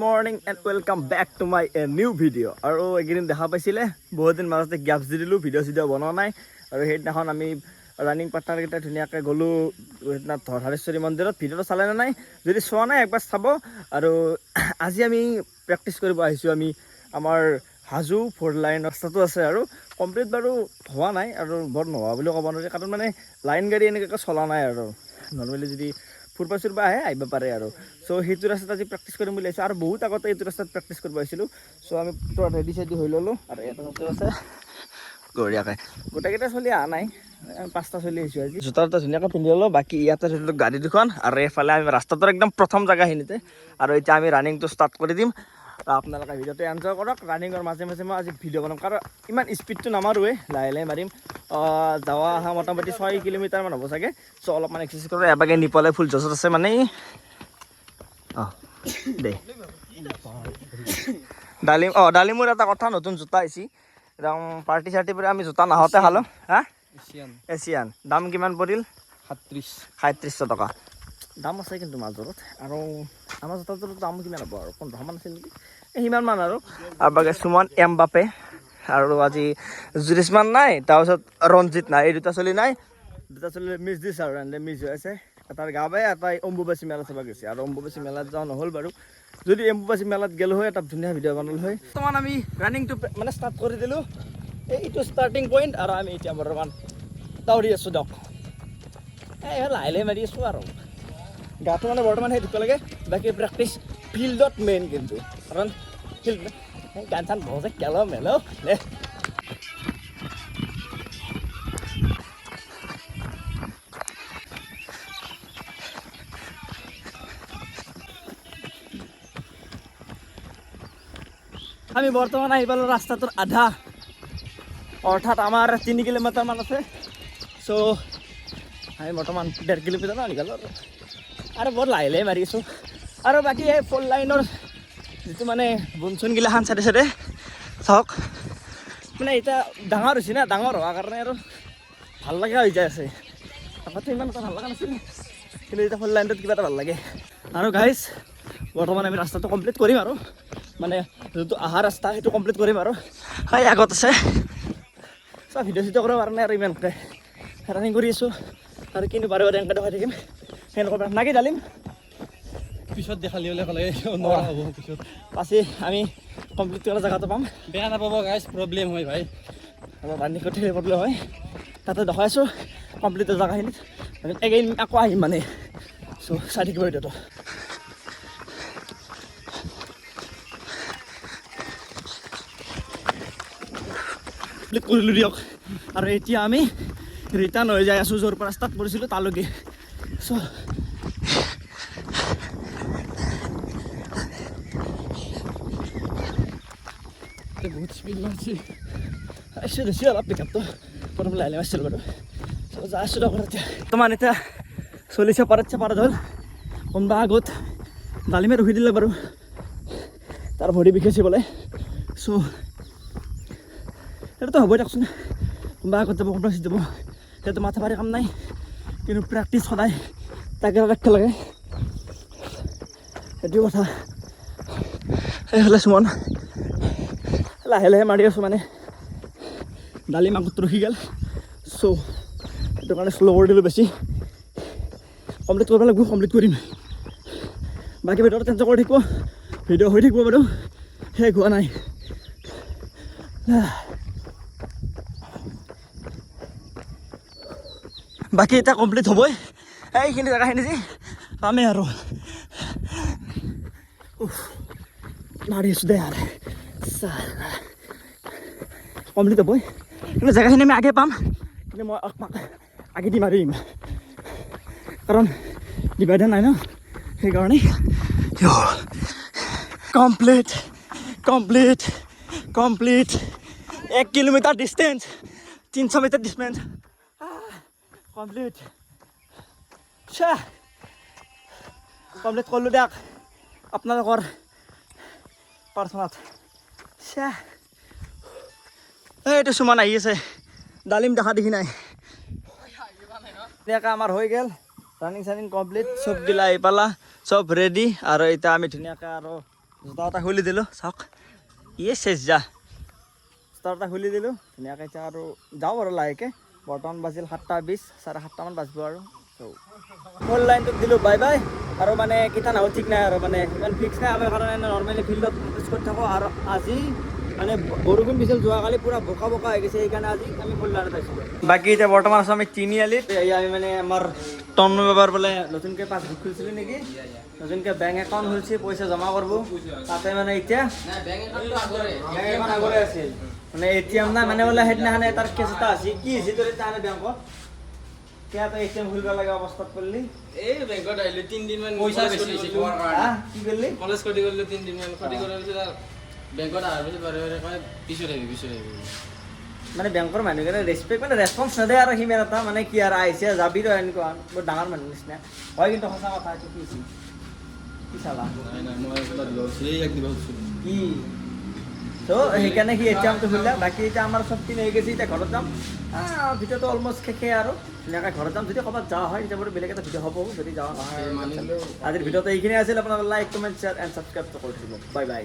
morning and welcome back to my new video' আৰু এইকেইদিন দেখা পাইছিলে বহুত দিন মাজতে গেপছ দি দিলোঁ ভিডিঅ' বনোৱা নাই আৰু সেইদিনাখন আমি ৰানিং পাৰ্টনাৰকেইটা ধুনীয়াকৈ গ'লোঁ সেইদিনা ধৰহাৰেশ্বৰী মন্দিৰত ভিডিঅ'টো চালে নে নাই যদি চোৱা নাই একবাৰ চাব আৰু আজি আমি প্ৰেক্টিচ কৰিব আহিছোঁ আমি আমাৰ হাজো 4 লাইন ৰাস্তাটো আছে আৰু কমপ্লিট বাৰু হোৱা নাই আৰু বৰ নোহোৱা বুলিও ক'ব নোৱাৰি কাৰণ মানে লাইন গাড়ী এনেকৈ চলা নাই আৰু নৰ্মেলি যদি ফুৰবা চুৰবা আহে আহিব পাৰে আৰু চ' সেইটো ৰাস্তাত আজি প্ৰেক্টিচ কৰিম বুলি আহিছোঁ আৰু বহুত আগতে এইটো ৰাস্তাত প্ৰেক্টিচ কৰিব আহিছিলোঁ চ' আমি পূৰা ৰেডি চেডি হৈ ল'লোঁ আৰু এটা ৰাস্তা আছে বঢ়িয়াকৈ গোটেইকেইটা চলি অহা নাই 5টা চলি আহিছোঁ আজি জোতা এটা ধুনীয়াকৈ পিন্ধি ল'লোঁ বাকী ইয়াতে ধৰি লওক গাড়ী দুখন আৰু এইফালে আমি ৰাস্তাটোৰ একদম প্ৰথম জেগাখিনিতে আৰু এতিয়া আমি ৰানিংটো ষ্টাৰ্ট কৰি দিম আপোনালোকে ভিডিঅ'টো এনজয় কৰক ৰানিঙৰ মাজে মাজে মই আজি ভিডিঅ' বনাম কাৰণ ইমান স্পীডটো নামাৰোৱে লাহে লাহে মাৰিম যাৱা অহা মোটামুটি 6 কিলোমিটাৰমান হ'ব চাগে চ' অলপমান এক্সাৰচাইজ কৰোঁ এবাগে নিপলে ফুল জছত আছে মানে দে ডালিমৰ এটা কথা নতুন জোতা আহিছে একদম পাৰ্টি চাৰ্টি পৰা আমি জোতা নাহোঁতে খালোঁ হা এছিয়ান দাম কিমান পৰিল 3700 টকা দাম আছে কিন্তু মাজৰত আৰু আমাৰ জোতাটোৰ দাম কিমান হ'ব আৰু 1500 মান আছিল নেকি সিমানমান আৰু বাকী সুমন এমবাপে আৰু আজি জুৰিছমান নাই তাৰপিছত ৰঞ্জিত নাই এই দুটা চলি নাই দুটা চলি মিছ দিছে আৰু এনে মিছ হৈ আছে এটাৰ গা বেয়া এটাই অম্বুবাচী মেলা চাব গৈছে আৰু অম্বুবাচী মেলাত যোৱা নহ'ল বাৰু যদি অম্বুবাচী মেলাত গ'লো হয় এটা ধুনীয়া ভিডিঅ' বনালোঁ হয় বৰ্তমান আমি ৰানিংটো মানে ষ্টাৰ্ট কৰি দিলোঁ এইটো ষ্টাৰ্টিং পইণ্ট আৰু আমি এতিয়া বৰ্তমান দৌৰি আছোঁ দিয়ক এই লাহে লাহে মাৰি আছোঁ আৰু গাটো মানে বৰ্তমান সেই দিব লাগে বাকী প্ৰেক্টিচ ফিল্ডত মেইন কিন্তু কাৰণ ফিল্ড গান চান বজে কেলো মেলো দে আমি বৰ্তমান আহি পালোঁ ৰাস্তাটোৰ আধা অৰ্থাৎ আমাৰ 3 কিলোমিটাৰমান আছে চ' আমি বৰ্তমান 1.5 কিলোমিটাৰ আহি গ'লোঁ আৰু বৰ লাহে লাহে মাৰি আছোঁ আৰু বাকী এই 4 লাইনৰ যিটো মানে বনচুনগিলাখান চাইডে চাইডে চাওক মানে এতিয়া ডাঙৰ হৈছে না ডাঙৰ হোৱাৰ কাৰণে আৰু ভাল লগা হৈ যায় আছে আগতে ইমান এটা ভাল লগা নাছিল কিন্তু এতিয়া 4 লাইনটোত কিবা এটা ভাল লাগে আৰু গাইজ বৰ্তমান আমি ৰাস্তাটো কমপ্লিট কৰিম আৰু মানে যোনটো অহা ৰাস্তা সেইটো কমপ্লিট কৰিম আৰু হয় আগত আছে চব ভিডিঅ' চিডিঅ' কৰিব পৰা নাই আৰু ইমানকৈ ৰানিং কৰি আছোঁ আৰু কিন্তু বাৰে বাৰে এনেকৈ দেখাই থাকিম সেনেকুৱা নাকি ডালিম পিছত দেখালি হ'লে ক'লে নোৱাৰা হ'ব পিছত পাছি আমি কমপ্লিট কৰা জেগাটো পাম বেয়া নাপাব গাইজ প্ৰব্লেম হয় ভাই আমাৰ ৰানিং কৰি প্ৰব্লেম হয় তাতে দেখাই আছোঁ কমপ্লিট জেগাখিনিত এগেইন আকৌ আহিম মানে চ' চাই থাকিব ভিডিঅ'টো কমপ্লিট কৰিলোঁ দিয়ক আৰু এতিয়া আমি ৰিটাৰ্ণ হৈ যাই আছোঁ য'ৰ পৰা ষ্টাৰ্ট কৰিছিলোঁ তালৈকে চ' বহুত স্পীড মাৰিছে আহিছোঁ দেখিছোঁ অলপ পিকআপটো প্ৰথম লাহে লাহে মাৰিছিলোঁ বাৰু চ' যাই আছোঁ দিয়ক এতিয়া বৰ্তমান এতিয়া চলিছে পাৰত হ'ল কোনোবা আগত ডালিমে ৰখি দিলে বাৰু তাৰ ভৰি বিষাইছে বোলে চ' সেইটোতো হ'বই দিয়কচোন কোনোবা আগত যাব কোনোবা যাব সেইটো মাথা মাৰি কাম নাই কিন্তু প্ৰেক্টিচ সদায় তাকে ৰাখিব লাগে সেইটো কথা সেইফালে সুমন লাহে লাহে মাৰি আছোঁ মানে ডালিম আগত ৰখি গ'ল চ' সেইটো কাৰণে শ্ল' কৰি দিলোঁ বেছি কমপ্লিট কৰিব লাগিব কমপ্লিট কৰিম বাকী ভিডিঅ'টো এনজয় কৰি থাকিব ভিডিঅ' হৈ থাকিব বাৰু শেষ হোৱা নাই বাকী এতিয়া কমপ্লিট হ'বই এইখিনি জেগাখিনি যে পামেই আৰু মাৰি আছোঁ দে আৰু কমপ্লিট হ'বই কিন্তু জেগাখিনি আমি আগে পাম কিন্তু মই আগে দি মাৰিম কাৰণ ডিভাইডাৰ নাই ন সেইকাৰণে complete 1 kilometre distance 300 metre distance complete কৰিলোঁ দিয়ক আপোনালোকৰ প্ৰাৰ্থনাত এইটো সুমন আহি আছে ডালিম দেখা দেখি নাই ধুনীয়াকৈ আমাৰ হৈ গ'ল ৰানিং চানিং কমপ্লিট চবগিলা আহি পালা চব ৰেডি আৰু এতিয়া আমি ধুনীয়াকৈ আৰু জোতা এটা খুলি দিলোঁ চাওক ইয়ে চেচ যা জোতা এটা খুলি দিলোঁ ধুনীয়াকৈ এতিয়া আৰু যাওঁ আৰু লাহেকৈ বৰ্তমান বাজিল 7:20 7:30মান বাজিব আৰু ফুল লাইনটোত দিলোঁ বাই বাই আৰু মানে কেইটা নাহো ঠিক নাই আৰু মানে ইমান ফিক্স নাই আমাৰ কাৰণে নৰ্মেলি ফিল্ডত প্ৰেক্টিছ কৰি থাকোঁ আৰু আজি মানে বৰষুণ দিছিল যোৱাকালি পুৰা বোকা বোকা হৈ গৈছে সেইকাৰণে আজি আমি ফুল লাইনত আহিছিলোঁ বাকী এতিয়া বৰ্তমান আছোঁ আমি তিনিআলিত আমি মানে আমাৰ তন্ময় বাবাৰ বোলে নতুনকৈ পাছবুক খুলিছিলোঁ নেকি নতুনকৈ বেংক একাউণ্ট খুলিছে পইচা জমা কৰিব তাতে মানে এতিয়া বেংক একাউণ্ট আগৰে আছিল মানে ATM নাই মানে বোলে সেইদিনাখনে তাৰ কেছ এটা আছিল কি হৈছে তোৰ এতিয়া বেংকত কিয় তই ATM খুলিব লগা অৱস্থাত পৰিলি এই বেংকত আহিলোঁ 3 দিনমান পইচা বেছি কি কৰিলি কলেজ ক্ষতি কৰিলোঁ 3 দিনমান ক্ষতি কৰাৰ পিছত আৰু বেংকত অহাৰ পিছত বাৰে বাৰে কয় পিছত আহিবি মানে বেংকৰ মানুহকেইটা ৰেচপেক্ট মানে ৰেচপন্স নেদে আৰু সিমান এটা মানে কি আৰু আহিছে যাবি তই এনেকুৱা বৰ ডাঙৰ মানুহ নিচিনা হয় কিন্তু সঁচা কথা এইটো কি হৈছে কি চালা নাই নাই মই তাত লৈছোঁ এক দিব কি তো সেইকাৰণে সি ATMটো খুলিলে বাকী এতিয়া আমাৰ চব দিন হৈ গৈছে এতিয়া ঘৰত যাম ভিডিঅ'টো অলমষ্ট শেষে আৰু ধুনীয়াকৈ ঘৰত যাম যদি ক'ৰবাত যোৱা হয় তেতিয়া বাৰু বেলেগ এটা ভিডিঅ' হ'ব যদি যোৱা নহয় আজিৰ ভিডিঅ'টো এইখিনি আছিল আপোনালোকে লাইক কমেণ্ট শ্বেয়াৰ এণ্ড ছাবস্ক্ৰাইবটো কৰি দিব বাই বাই